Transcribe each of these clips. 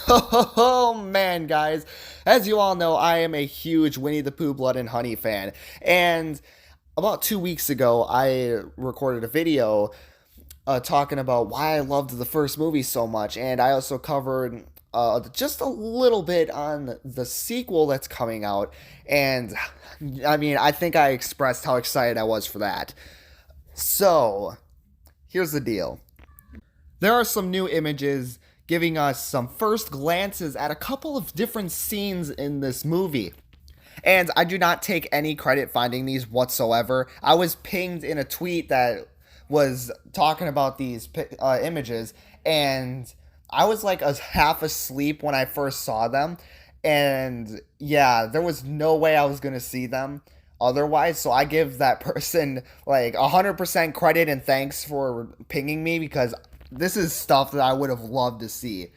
Oh man, guys. As you all know, I am a huge Winnie-the-Pooh Blood and Honey fan. And about 2 weeks ago, I recorded a video talking about why I loved the first movie so much. And I also covered just a little bit on the sequel that's coming out. And I think I expressed how excited I was for that. So, here's the deal. There are some new images giving us some first glances at a couple of different scenes in this movie. And I do not take any credit finding these whatsoever. I was pinged in a tweet that was talking about these images, and I was like half asleep when I first saw them. And yeah, there was no way I was going to see them otherwise. So I give that person like 100% credit and thanks for pinging me because this is stuff that I would have loved to see.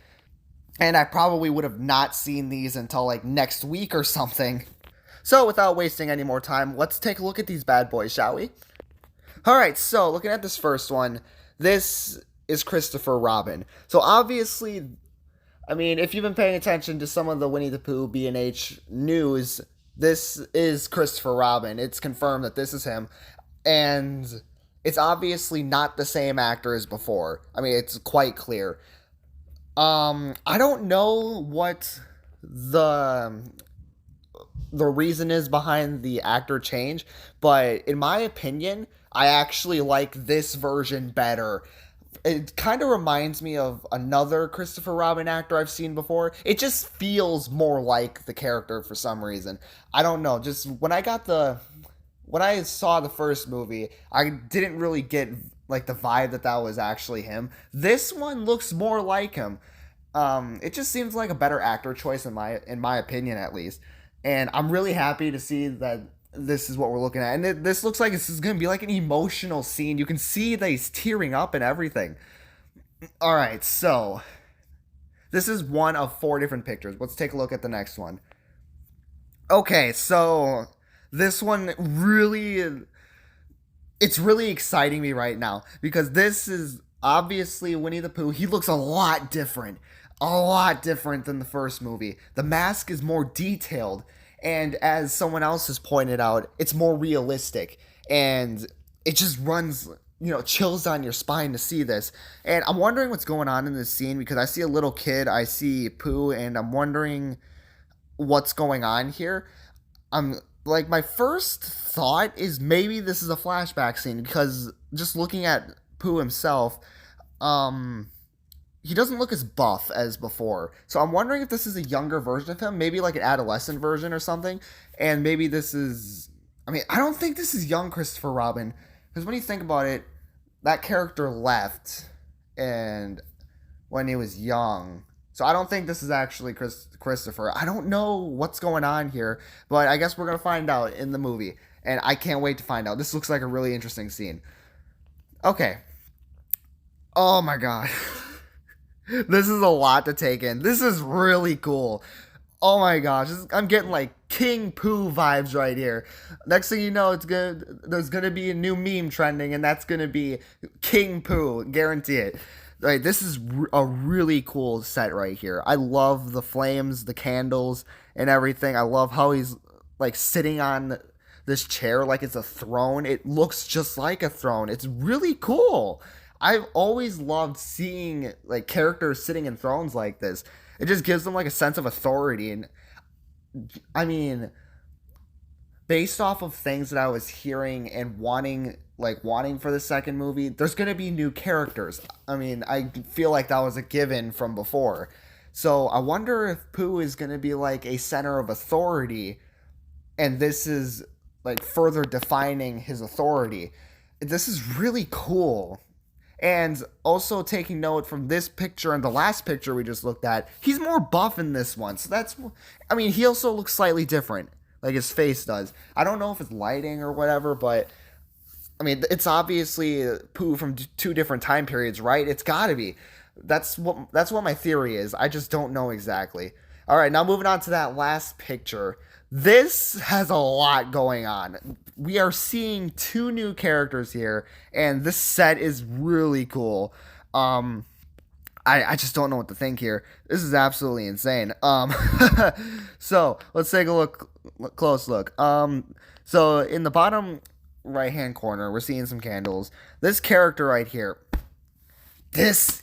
And I probably would have not seen these until like next week or something. So without wasting any more time, let's take a look at these bad boys, shall we? Alright, so looking at this first one, this is Christopher Robin. So obviously, if you've been paying attention to some of the Winnie the Pooh B&H news, this is Christopher Robin. It's confirmed that this is him. And it's obviously not the same actor as before. It's quite clear. I don't know what the reason is behind the actor change, but in my opinion, I actually like this version better. It kind of reminds me of another Christopher Robin actor I've seen before. It just feels more like the character for some reason. I don't know. Just when I saw the first movie, I didn't really get like the vibe that was actually him. This one looks more like him. It just seems like a better actor choice in my opinion, at least. And I'm really happy to see that this is what we're looking at. And this looks like this is going to be like an emotional scene. You can see that he's tearing up and everything. All right, so this is one of 4 different pictures. Let's take a look at the next one. Okay, so this one it's really exciting me right now because this is obviously Winnie the Pooh. He looks a lot different. A lot different than the first movie. The mask is more detailed, and as someone else has pointed out, it's more realistic, and it just runs, chills on your spine to see this. And I'm wondering what's going on in this scene because I see a little kid, I see Pooh, and I'm wondering what's going on here. I'm like, my first thought is maybe this is a flashback scene because just looking at Pooh himself, he doesn't look as buff as before. So I'm wondering if this is a younger version of him, maybe like an adolescent version or something. And maybe this is, I don't think this is young Christopher Robin because when you think about it, that character left and when he was young. So I don't think this is actually Christopher. I don't know what's going on here, but I guess we're going to find out in the movie. And I can't wait to find out. This looks like a really interesting scene. Okay. Oh my god. This is a lot to take in. This is really cool. Oh my gosh. I'm getting like King Pooh vibes right here. Next thing you know, there's going to be a new meme trending, and that's going to be King Pooh. Guarantee it. Like, this is a really cool set right here. I love the flames, the candles, and everything. I love how he's like sitting on this chair like it's a throne. It looks just like a throne. It's really cool. I've always loved seeing like characters sitting in thrones like this. It just gives them like a sense of authority. And based off of things that I was hearing and wanting for the second movie, there's going to be new characters. I feel like that was a given from before. So I wonder if Pooh is going to be like a center of authority, and this is like further defining his authority. This is really cool. And also taking note from this picture and the last picture we just looked at, he's more buff in this one. So he also looks slightly different, like his face does. I don't know if it's lighting or whatever, but it's obviously Pooh from 2 different time periods, right? It's got to be. That's what my theory is. I just don't know exactly. All right, now moving on to that last picture. This has a lot going on. We are seeing 2 new characters here, and this set is really cool. I just don't know what to think here. This is absolutely insane. So let's take a close look. So in the bottom right hand corner, we're seeing some candles. This character right here, this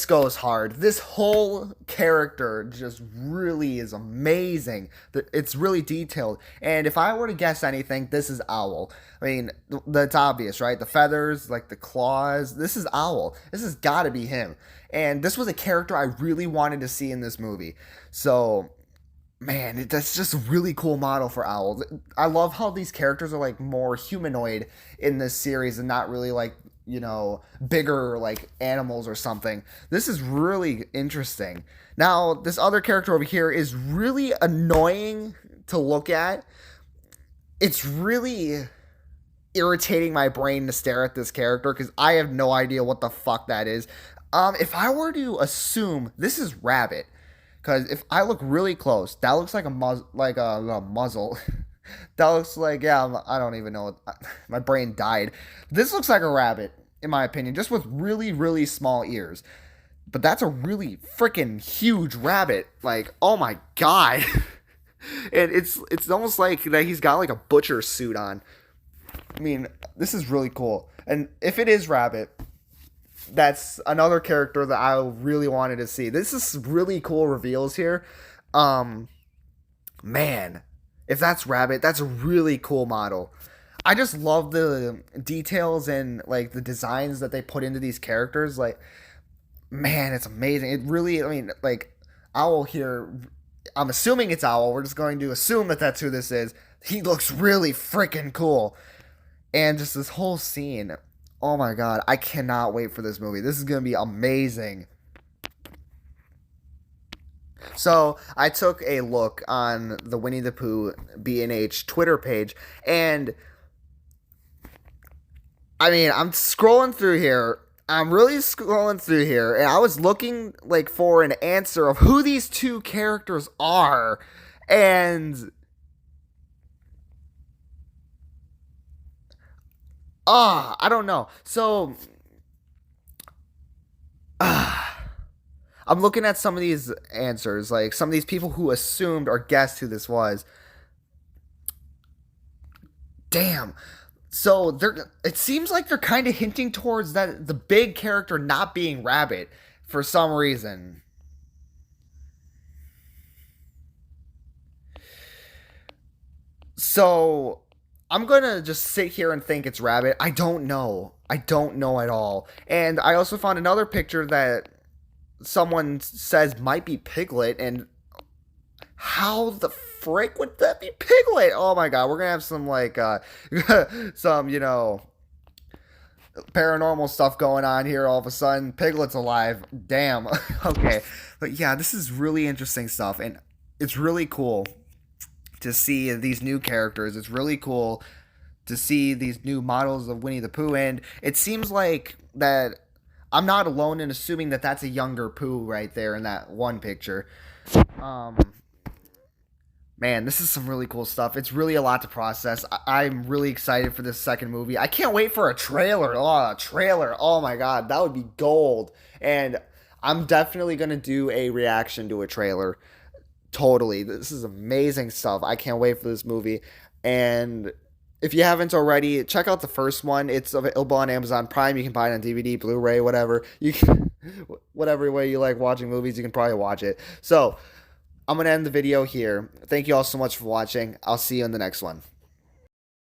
goes hard. This whole character just really is amazing. It's really detailed. And if I were to guess anything, this is Owl. I mean, that's obvious, right? The feathers, like the claws. This is Owl. This has got to be him. And this was a character I really wanted to see in this movie. So, man, that's just a really cool model for Owl. I love how these characters are like more humanoid in this series and not really like, bigger like animals or something. This is really interesting. Now, this other character over here is really annoying to look at. It's really irritating my brain to stare at this character because I have no idea what the fuck that is. If I were to assume this is Rabbit, because if I look really close, that looks like a muzzle. That looks like, I don't even know. My brain died. This looks like a rabbit, in my opinion, just with really, really small ears. But that's a really freaking huge rabbit. Like, oh my god. And it's almost like that he's got like a butcher suit on. I mean, this is really cool. And if it is Rabbit, that's another character that I really wanted to see. This is really cool reveals here. Man, if that's Rabbit, that's a really cool model. I just love the details and like the designs that they put into these characters. Like, man, it's amazing. It really, I mean, like Owl here, I'm assuming it's Owl. We're just going to assume that that's who this is. He looks really freaking cool. And just this whole scene. Oh my god, I cannot wait for this movie. This is going to be amazing. So, I took a look on the Winnie-the-Pooh B&H Twitter page, and I mean, I'm scrolling through here. I'm really scrolling through here, and I was looking like for an answer of who these two characters are, and I don't know. So, I'm looking at some of these answers, like some of these people who assumed or guessed who this was. Damn. So it seems like they're kind of hinting towards that the big character not being Rabbit for some reason. So I'm gonna just sit here and think it's Rabbit. I don't know. I don't know at all. And I also found another picture that someone says might be Piglet, and how the frick would that be Piglet? Oh my god, we're gonna have some like some paranormal stuff going on here all of a sudden. Piglet's alive. Damn. Okay. But yeah, this is really interesting stuff, and it's really cool to see these new characters. It's really cool to see these new models of Winnie the Pooh, and it seems like that I'm not alone in assuming that that's a younger Pooh right there in that one picture. Man, this is some really cool stuff. It's really a lot to process. I'm really excited for this second movie. I can't wait for a trailer. Oh, a trailer. Oh my god, that would be gold. And I'm definitely going to do a reaction to a trailer. Totally. This is amazing stuff. I can't wait for this movie. And if you haven't already, check out the first one. It's available on Amazon Prime. You can buy it on DVD, Blu-ray, whatever. You can, whatever way you like watching movies, you can probably watch it. So, I'm going to end the video here. Thank you all so much for watching. I'll see you in the next one.